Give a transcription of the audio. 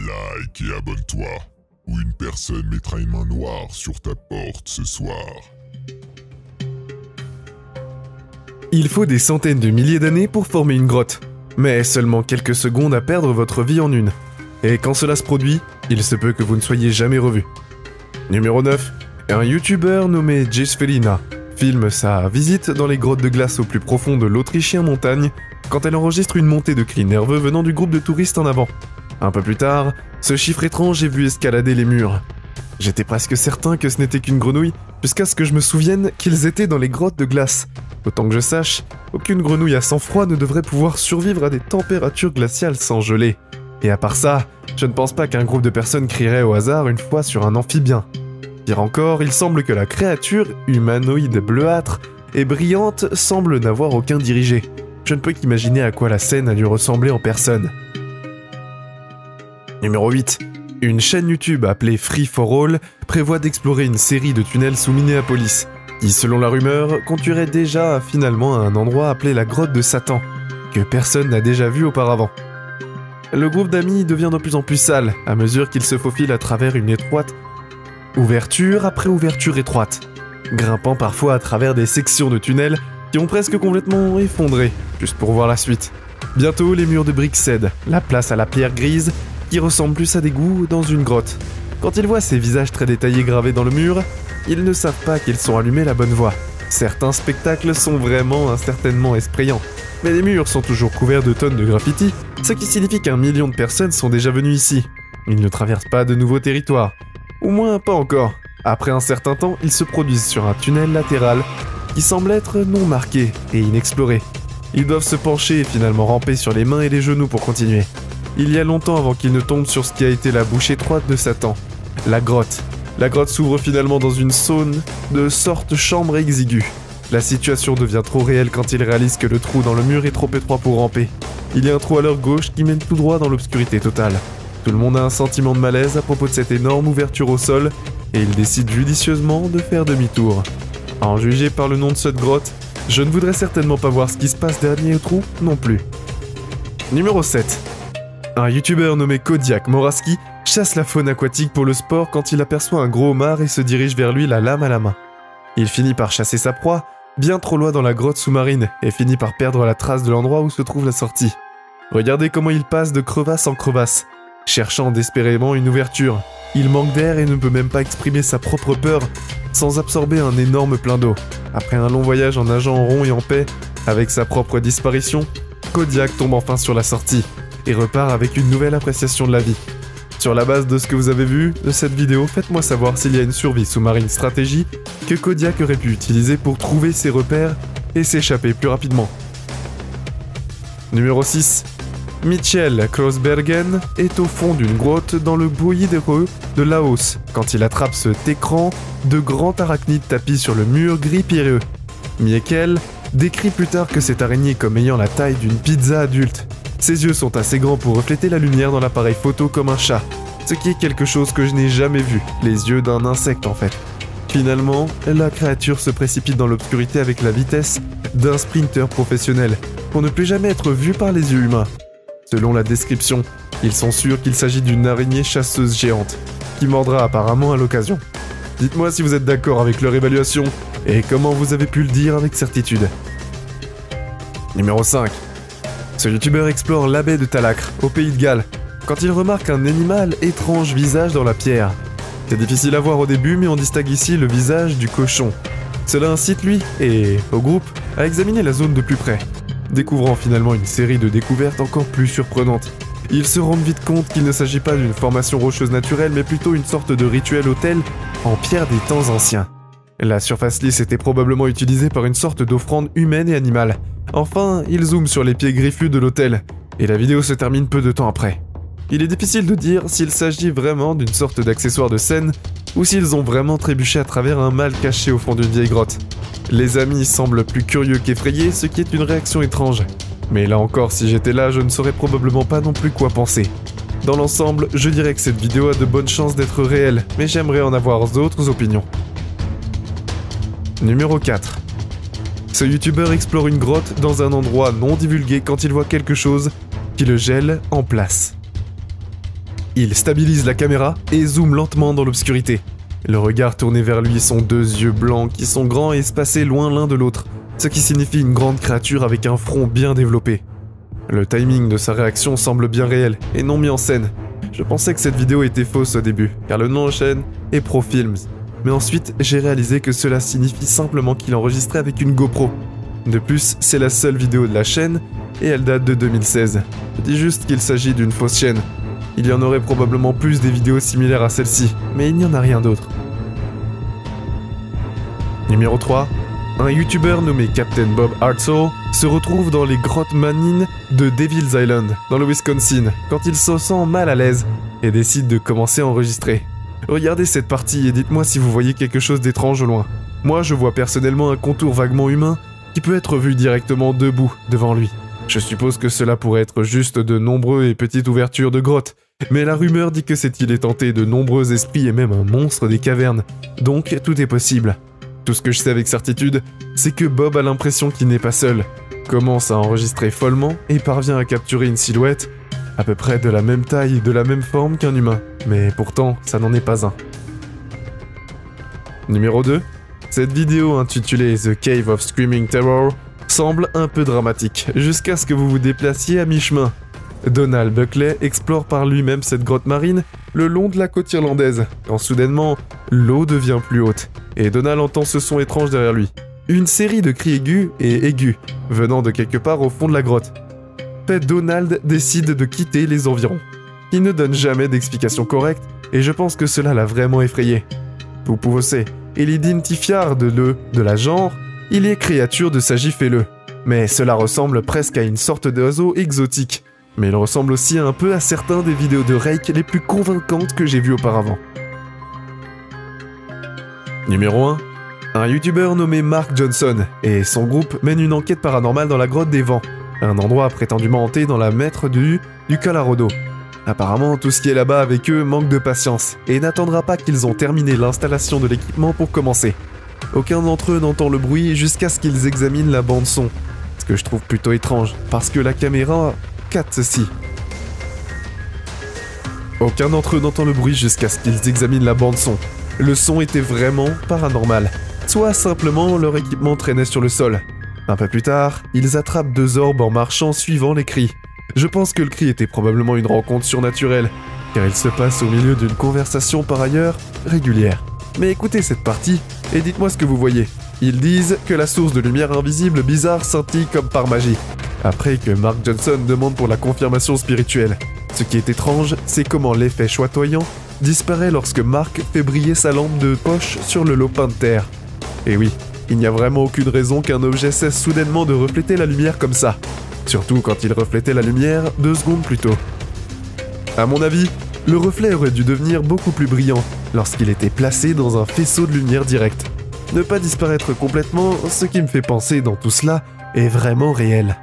like et abonne-toi, ou une personne mettra une main noire sur ta porte ce soir. Il faut des centaines de milliers d'années pour former une grotte, mais seulement quelques secondes à perdre votre vie en une. Et quand cela se produit, il se peut que vous ne soyez jamais revu. Numéro 9. Un youtubeur nommé Jesfelina filme sa visite dans les grottes de glace au plus profond de l'Autrichien montagne quand elle enregistre une montée de cris nerveux venant du groupe de touristes en avant. Un peu plus tard, ce chiffre étrange est vu escalader les murs. J'étais presque certain que ce n'était qu'une grenouille, jusqu'à ce que je me souvienne qu'ils étaient dans les grottes de glace. Autant que je sache, aucune grenouille à sang froid ne devrait pouvoir survivre à des températures glaciales sans geler. Et à part ça, je ne pense pas qu'un groupe de personnes crierait au hasard une fois sur un amphibien. Pire encore, il semble que la créature, humanoïde bleuâtre et brillante, semble n'avoir aucun dirigé. Je ne peux qu'imaginer à quoi la scène a dû ressembler en personne. Numéro 8. Une chaîne YouTube appelée Free for All prévoit d'explorer une série de tunnels sous Minneapolis, qui, selon la rumeur, conduirait déjà finalement à un endroit appelé la grotte de Satan, que personne n'a déjà vu auparavant. Le groupe d'amis devient de plus en plus sale à mesure qu'il se faufile à travers une étroite ouverture après ouverture étroite, grimpant parfois à travers des sections de tunnels qui ont presque complètement effondré, juste pour voir la suite. Bientôt, les murs de briques cèdent, la place à la pierre grise, qui ressemble plus à des goûts dans une grotte. Quand ils voient ces visages très détaillés gravés dans le mur, ils ne savent pas qu'ils sont allumés la bonne voie. Certains spectacles sont vraiment incertainement effrayants, mais les murs sont toujours couverts de tonnes de graffitis, ce qui signifie qu'un million de personnes sont déjà venues ici. Ils ne traversent pas de nouveaux territoires. Au moins pas encore. Après un certain temps, ils se produisent sur un tunnel latéral qui semble être non marqué et inexploré. Ils doivent se pencher et finalement ramper sur les mains et les genoux pour continuer. Il y a longtemps avant qu'ils ne tombent sur ce qui a été la bouche étroite de Satan, la grotte. La grotte s'ouvre finalement dans une zone de sorte chambre exiguë. La situation devient trop réelle quand ils réalisent que le trou dans le mur est trop étroit pour ramper. Il y a un trou à leur gauche qui mène tout droit dans l'obscurité totale. Tout le monde a un sentiment de malaise à propos de cette énorme ouverture au sol, et ils décident judicieusement de faire demi-tour. À en juger par le nom de cette grotte, je ne voudrais certainement pas voir ce qui se passe derrière le trou non plus. Numéro 7. Un youtubeur nommé Kodiak Moraski chasse la faune aquatique pour le sport quand il aperçoit un gros homard et se dirige vers lui la lame à la main. Il finit par chasser sa proie, bien trop loin dans la grotte sous-marine, et finit par perdre la trace de l'endroit où se trouve la sortie. Regardez comment il passe de crevasse en crevasse, cherchant désespérément une ouverture. Il manque d'air et ne peut même pas exprimer sa propre peur sans absorber un énorme plein d'eau. Après un long voyage en nageant en rond et en paix, avec sa propre disparition, Kodiak tombe enfin sur la sortie et repart avec une nouvelle appréciation de la vie. Sur la base de ce que vous avez vu de cette vidéo, faites-moi savoir s'il y a une survie sous-marine stratégie que Kodiak aurait pu utiliser pour trouver ses repères et s'échapper plus rapidement. Numéro 6. Mitchell Kroosbergen est au fond d'une grotte dans le Boïdereux de Laos quand il attrape cet écran de grands arachnides tapis sur le mur gris pierreux. Mitchell décrit plus tard que cette araignée comme ayant la taille d'une pizza adulte. Ses yeux sont assez grands pour refléter la lumière dans l'appareil photo comme un chat, ce qui est quelque chose que je n'ai jamais vu, les yeux d'un insecte en fait. Finalement, la créature se précipite dans l'obscurité avec la vitesse d'un sprinter professionnel, pour ne plus jamais être vu par les yeux humains. Selon la description, ils sont sûrs qu'il s'agit d'une araignée chasseuse géante, qui mordra apparemment à l'occasion. Dites-moi si vous êtes d'accord avec leur évaluation, et comment vous avez pu le dire avec certitude. Numéro 5. Ce youtubeur explore la baie de Talacre, au pays de Galles, quand il remarque un animal étrange visage dans la pierre. C'est difficile à voir au début, mais on distingue ici le visage du cochon. Cela incite lui, et au groupe, à examiner la zone de plus près, découvrant finalement une série de découvertes encore plus surprenantes. Ils se rendent vite compte qu'il ne s'agit pas d'une formation rocheuse naturelle, mais plutôt une sorte de rituel autel en pierre des temps anciens. La surface lisse était probablement utilisée par une sorte d'offrande humaine et animale. Enfin, ils zooment sur les pieds griffus de l'autel, et la vidéo se termine peu de temps après. Il est difficile de dire s'il s'agit vraiment d'une sorte d'accessoire de scène, ou s'ils ont vraiment trébuché à travers un mal caché au fond d'une vieille grotte. Les amis semblent plus curieux qu'effrayés, ce qui est une réaction étrange. Mais là encore, si j'étais là, je ne saurais probablement pas non plus quoi penser. Dans l'ensemble, je dirais que cette vidéo a de bonnes chances d'être réelle, mais j'aimerais en avoir d'autres opinions. Numéro 4. Ce youtubeur explore une grotte dans un endroit non divulgué quand il voit quelque chose qui le gèle en place. Il stabilise la caméra et zoome lentement dans l'obscurité. Le regard tourné vers lui sont deux yeux blancs qui sont grands et espacés loin l'un de l'autre, ce qui signifie une grande créature avec un front bien développé. Le timing de sa réaction semble bien réel et non mis en scène. Je pensais que cette vidéo était fausse au début, car le nom de la chaîne est ProFilms. Mais ensuite, j'ai réalisé que cela signifie simplement qu'il enregistrait avec une GoPro. De plus, c'est la seule vidéo de la chaîne et elle date de 2016. Je dis juste qu'il s'agit d'une fausse chaîne. Il y en aurait probablement plus des vidéos similaires à celle-ci, mais il n'y en a rien d'autre. Numéro 3. Un youtubeur nommé Captain Bob Hartzell se retrouve dans les grottes manines de Devil's Island, dans le Wisconsin, quand il se sent mal à l'aise et décide de commencer à enregistrer. Regardez cette partie et dites-moi si vous voyez quelque chose d'étrange au loin. Moi, je vois personnellement un contour vaguement humain qui peut être vu directement debout devant lui. Je suppose que cela pourrait être juste de nombreuses et petites ouvertures de grottes, mais la rumeur dit que cette île est tentée de nombreux esprits et même un monstre des cavernes, donc tout est possible. Tout ce que je sais avec certitude, c'est que Bob a l'impression qu'il n'est pas seul, commence à enregistrer follement et parvient à capturer une silhouette à peu près de la même taille et de la même forme qu'un humain, mais pourtant ça n'en est pas un. Numéro 2. Cette vidéo intitulée The Cave of Screaming Terror semble un peu dramatique, jusqu'à ce que vous vous déplaciez à mi-chemin. Donald Buckley explore par lui-même cette grotte marine le long de la côte irlandaise, quand soudainement, l'eau devient plus haute, et Donald entend ce son étrange derrière lui. Une série de cris aigus, venant de quelque part au fond de la grotte. Donald décide de quitter les environs. Il ne donne jamais d'explication correcte, et je pense que cela l'a vraiment effrayé. Vous pouvez aussi, il identifie de la genre, il est créature de sagifelleux. Mais cela ressemble presque à une sorte d'oiseau exotique. Mais il ressemble aussi un peu à certains des vidéos de Rake les plus convaincantes que j'ai vues auparavant. Numéro 1. Un youtubeur nommé Mark Johnson et son groupe mènent une enquête paranormale dans la grotte des Vents, un endroit prétendument hanté dans la Maître du Colorado. Apparemment, tout ce qui est là-bas avec eux manque de patience et n'attendra pas qu'ils ont terminé l'installation de l'équipement pour commencer. Aucun d'entre eux n'entend le bruit jusqu'à ce qu'ils examinent la bande-son, ce que je trouve plutôt étrange, parce que la caméra capte ceci. Aucun d'entre eux n'entend le bruit jusqu'à ce qu'ils examinent la bande-son. Le son était vraiment paranormal, soit simplement leur équipement traînait sur le sol. Un peu plus tard, ils attrapent deux orbes en marchant suivant les cris. Je pense que le cri était probablement une rencontre surnaturelle, car il se passe au milieu d'une conversation par ailleurs régulière. Mais écoutez cette partie et dites-moi ce que vous voyez. Ils disent que la source de lumière invisible bizarre scintille comme par magie, après que Mark Johnson demande pour la confirmation spirituelle. Ce qui est étrange, c'est comment l'effet chatoyant disparaît lorsque Mark fait briller sa lampe de poche sur le lopin de terre. Et oui, il n'y a vraiment aucune raison qu'un objet cesse soudainement de refléter la lumière comme ça. Surtout quand il reflétait la lumière 2 secondes plus tôt. À mon avis, le reflet aurait dû devenir beaucoup plus brillant lorsqu'il était placé dans un faisceau de lumière directe. Ne pas disparaître complètement, ce qui me fait penser dans tout cela, est vraiment réel.